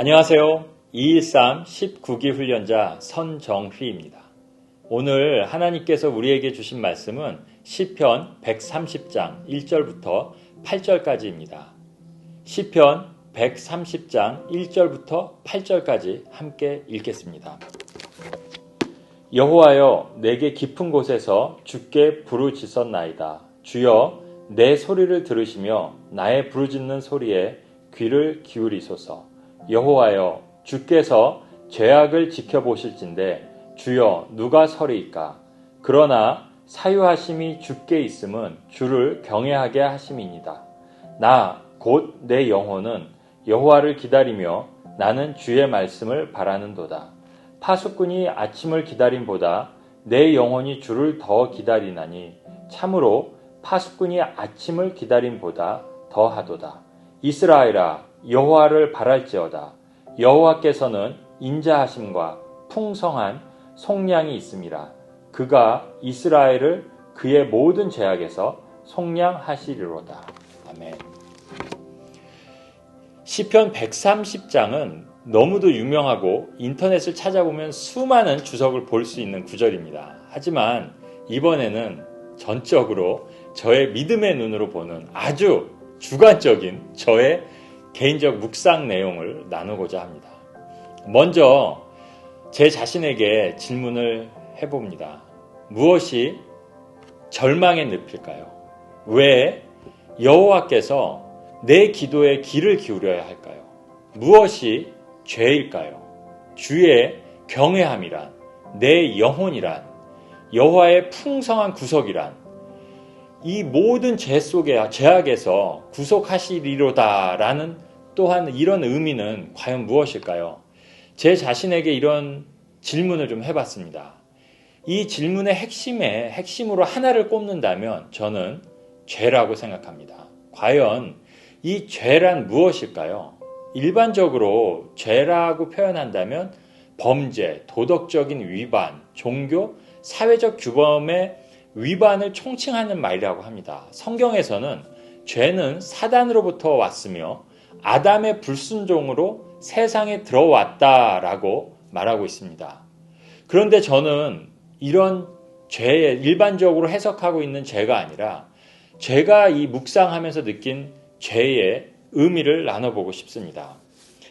안녕하세요. 213 19기 훈련자 선정휘입니다. 오늘 하나님께서 우리에게 주신 말씀은 시편 130장 1절부터 8절까지입니다. 시편 130장 1절부터 8절까지 함께 읽겠습니다. 여호와여, 내게 깊은 곳에서 주께 부르짖었나이다. 주여, 내 소리를 들으시며 나의 부르짖는 소리에 귀를 기울이소서. 여호와여, 주께서 죄악을 지켜보실진대 주여, 누가 서리이까? 그러나 사유하심이 주께 있음은 주를 경외하게 하심이니이다. 나 곧 내 영혼은 여호와를 기다리며 나는 주의 말씀을 바라는도다. 파수꾼이 아침을 기다림보다 내 영혼이 주를 더 기다리나니 참으로 파수꾼이 아침을 기다림보다 더하도다. 이스라엘아, 여호와를 바랄지어다. 여호와께서는 인자하심과 풍성한 속량이 있음이라. 그가 이스라엘을 그의 모든 죄악에서 속량하시리로다. 아멘. 시편 130장은 너무도 유명하고 인터넷을 찾아보면 수많은 주석을 볼 수 있는 구절입니다. 하지만 이번에는 전적으로 저의 믿음의 눈으로 보는 아주 주관적인 저의 개인적 묵상 내용을 나누고자 합니다. 먼저 제 자신에게 질문을 해봅니다. 무엇이 절망의 늪일까요? 왜 여호와께서 내 기도에 귀를 기울여야 할까요? 무엇이 죄일까요? 주의 경외함이란, 내 영혼이란, 여호와의 풍성한 구속이란, 이 모든 죄 속에 죄악에서 구속하시리로다라는 또한 이런 의미는 과연 무엇일까요? 제 자신에게 이런 질문을 좀 해봤습니다. 이 질문의 핵심으로 하나를 꼽는다면 저는 죄라고 생각합니다. 과연 이 죄란 무엇일까요? 일반적으로 죄라고 표현한다면 범죄, 도덕적인 위반, 종교, 사회적 규범의 위반을 총칭하는 말이라고 합니다. 성경에서는 죄는 사단으로부터 왔으며 아담의 불순종으로 세상에 들어왔다라고 말하고 있습니다. 그런데 저는 이런 죄에 일반적으로 해석하고 있는 죄가 아니라 제가 이 묵상하면서 느낀 죄의 의미를 나눠보고 싶습니다.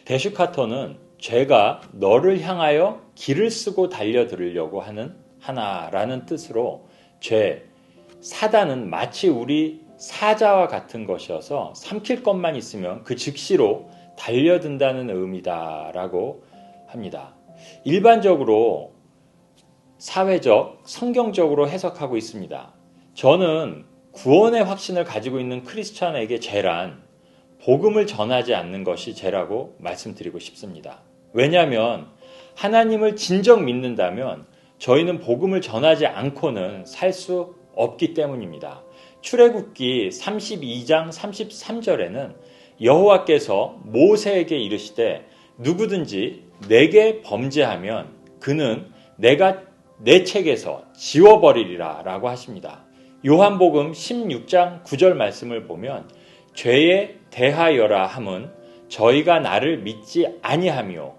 대슈 카터는 죄가 너를 향하여 길을 쓰고 달려들으려고 하는 하나라는 뜻으로 죄, 사단은 마치 우리 사자와 같은 것이어서 삼킬 것만 있으면 그 즉시로 달려든다는 의미다라고 합니다. 일반적으로 사회적, 성경적으로 해석하고 있습니다. 저는 구원의 확신을 가지고 있는 크리스찬에게 죄란 복음을 전하지 않는 것이 죄라고 말씀드리고 싶습니다. 왜냐하면 하나님을 진정 믿는다면 저희는 복음을 전하지 않고는 살 수 없기 때문입니다. 출애굽기 32장 33절에는 여호와께서 모세에게 이르시되 누구든지 내게 범죄하면 그는 내가 내 책에서 지워버리리라 라고 하십니다. 요한복음 16장 9절 말씀을 보면 죄에 대하여라 함은 저희가 나를 믿지 아니하며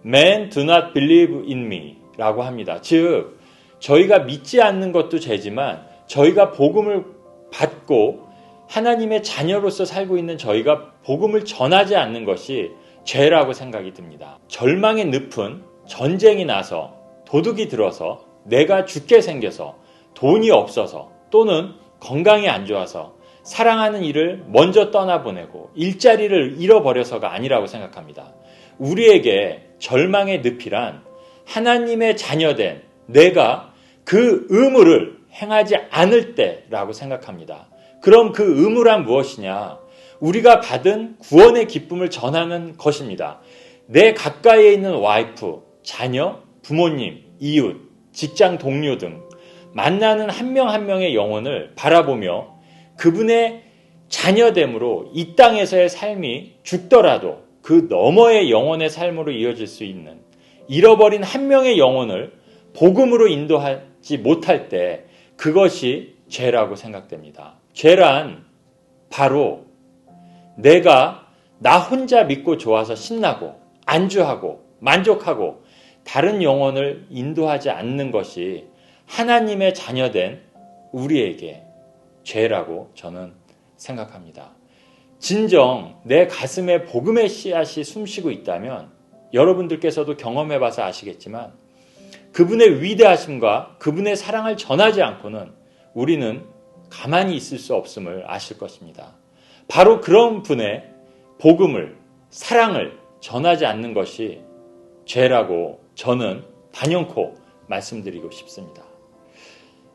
Men do not believe in me 라고 합니다. 즉 저희가 믿지 않는 것도 죄지만 저희가 복음을 받고 하나님의 자녀로서 살고 있는 저희가 복음을 전하지 않는 것이 죄라고 생각이 듭니다. 절망의 늪은 전쟁이 나서 도둑이 들어서 내가 죽게 생겨서 돈이 없어서 또는 건강이 안 좋아서 사랑하는 이를 먼저 떠나보내고 일자리를 잃어버려서가 아니라고 생각합니다. 우리에게 절망의 늪이란 하나님의 자녀된 내가 그 의무를 행하지 않을 때라고 생각합니다. 그럼 그 의무란 무엇이냐? 우리가 받은 구원의 기쁨을 전하는 것입니다. 내 가까이에 있는 와이프, 자녀, 부모님, 이웃, 직장 동료 등 만나는 한 명 한 명의 영혼을 바라보며 그분의 자녀됨으로 이 땅에서의 삶이 죽더라도 그 너머의 영혼의 삶으로 이어질 수 있는 잃어버린 한 명의 영혼을 복음으로 인도하지 못할 때 그것이 죄라고 생각됩니다. 죄란 바로 내가 나 혼자 믿고 좋아서 신나고 안주하고 만족하고 다른 영혼을 인도하지 않는 것이 하나님의 자녀된 우리에게 죄라고 저는 생각합니다. 진정 내 가슴에 복음의 씨앗이 숨쉬고 있다면 여러분들께서도 경험해봐서 아시겠지만 그분의 위대하심과 그분의 사랑을 전하지 않고는 우리는 가만히 있을 수 없음을 아실 것입니다. 바로 그런 분의 복음을, 사랑을 전하지 않는 것이 죄라고 저는 단연코 말씀드리고 싶습니다.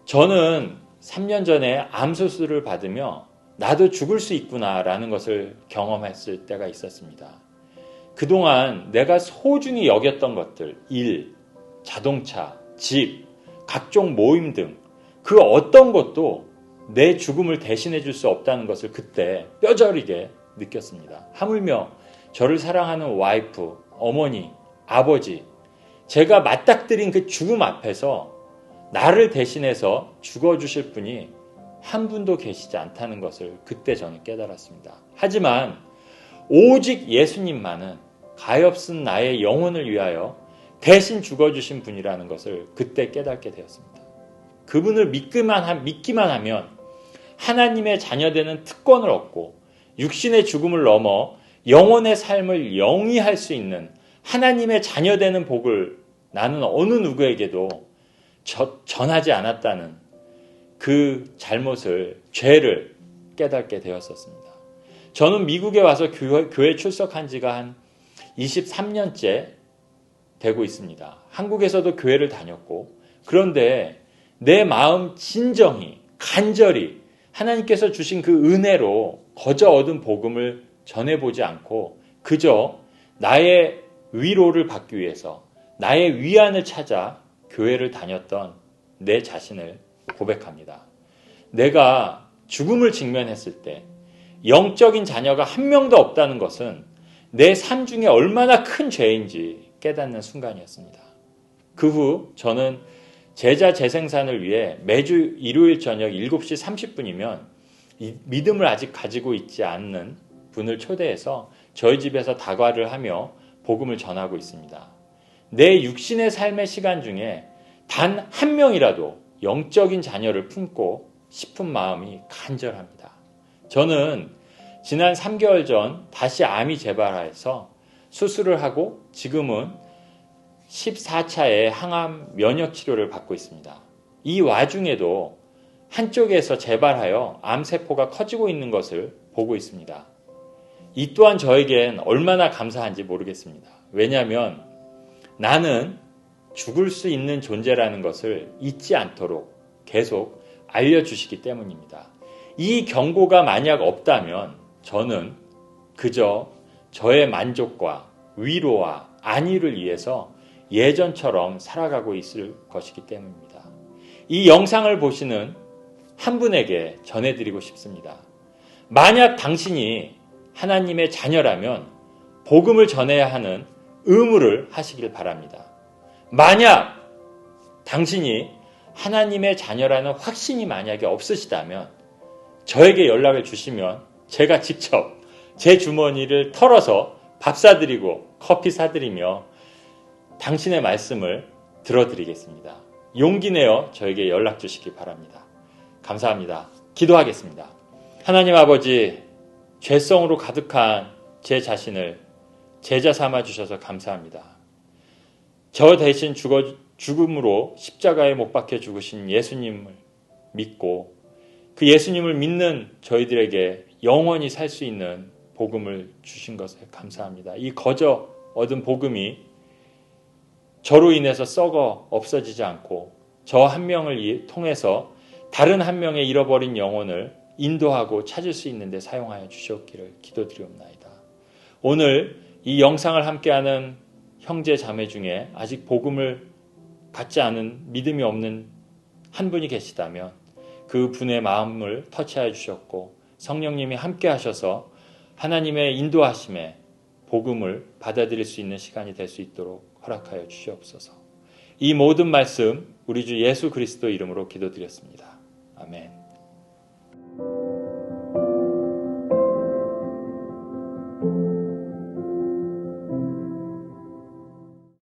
저는 3년 전에 암수술을 받으며 나도 죽을 수 있구나라는 것을 경험했을 때가 있었습니다. 그동안 내가 소중히 여겼던 것들, 일, 자동차, 집, 각종 모임 등 그 어떤 것도 내 죽음을 대신해 줄 수 없다는 것을 그때 뼈저리게 느꼈습니다. 하물며 저를 사랑하는 와이프, 어머니, 아버지, 제가 맞닥뜨린 그 죽음 앞에서 나를 대신해서 죽어주실 분이 한 분도 계시지 않다는 것을 그때 저는 깨달았습니다. 하지만 오직 예수님만은 가엾은 나의 영혼을 위하여 대신 죽어주신 분이라는 것을 그때 깨닫게 되었습니다. 그분을 믿기만 하면 하나님의 자녀되는 특권을 얻고 육신의 죽음을 넘어 영혼의 삶을 영위할 수 있는 하나님의 자녀되는 복을 나는 어느 누구에게도 전하지 않았다는 그 잘못을, 죄를 깨닫게 되었었습니다. 저는 미국에 와서 교회 출석한 지가 한 23년째 되고 있습니다. 한국에서도 교회를 다녔고, 그런데 내 마음 진정히, 간절히 하나님께서 주신 그 은혜로 거저 얻은 복음을 전해보지 않고 그저 나의 위로를 받기 위해서, 나의 위안을 찾아 교회를 다녔던 내 자신을 고백합니다. 내가 죽음을 직면했을 때 영적인 자녀가 한 명도 없다는 것은 내 삶 중에 얼마나 큰 죄인지 깨닫는 순간이었습니다. 그 후 저는 제자 재생산을 위해 매주 일요일 저녁 7시 30분이면 믿음을 아직 가지고 있지 않는 분을 초대해서 저희 집에서 다과를 하며 복음을 전하고 있습니다. 내 육신의 삶의 시간 중에 단 한 명이라도 영적인 자녀를 품고 싶은 마음이 간절합니다. 저는 지난 3개월 전 다시 암이 재발해서 수술을 하고 지금은 14차의 항암 면역 치료를 받고 있습니다. 이 와중에도 한쪽에서 재발하여 암세포가 커지고 있는 것을 보고 있습니다. 이 또한 저에겐 얼마나 감사한지 모르겠습니다. 왜냐하면 나는 죽을 수 있는 존재라는 것을 잊지 않도록 계속 알려주시기 때문입니다. 이 경고가 만약 없다면 저는 그저 저의 만족과 위로와 안위를 위해서 예전처럼 살아가고 있을 것이기 때문입니다. 이 영상을 보시는 한 분에게 전해드리고 싶습니다. 만약 당신이 하나님의 자녀라면 복음을 전해야 하는 의무를 하시길 바랍니다. 만약 당신이 하나님의 자녀라는 확신이 만약에 없으시다면 저에게 연락을 주시면 제가 직접 제 주머니를 털어서 밥 사드리고 커피 사드리며 당신의 말씀을 들어드리겠습니다. 용기 내어 저에게 연락 주시기 바랍니다. 감사합니다. 기도하겠습니다. 하나님 아버지, 죄성으로 가득한 제 자신을 제자 삼아 주셔서 감사합니다. 저 대신 죽음으로 십자가에 못 박혀 죽으신 예수님을 믿고 그 예수님을 믿는 저희들에게 영원히 살 수 있는 복음을 주신 것에 감사합니다. 이 거저 얻은 복음이 저로 인해서 썩어 없어지지 않고 저 한 명을 통해서 다른 한 명의 잃어버린 영혼을 인도하고 찾을 수 있는 데 사용하여 주시옵기를 기도드리옵나이다. 오늘 이 영상을 함께하는 형제 자매 중에 아직 복음을 갖지 않은 믿음이 없는 한 분이 계시다면 그 분의 마음을 터치하여 주셨고 성령님이 함께 하셔서 하나님의 인도하심에 복음을 받아들일 수 있는 시간이 될 수 있도록 허락하여 주시옵소서. 이 모든 말씀 우리 주 예수 그리스도 이름으로 기도드렸습니다. 아멘.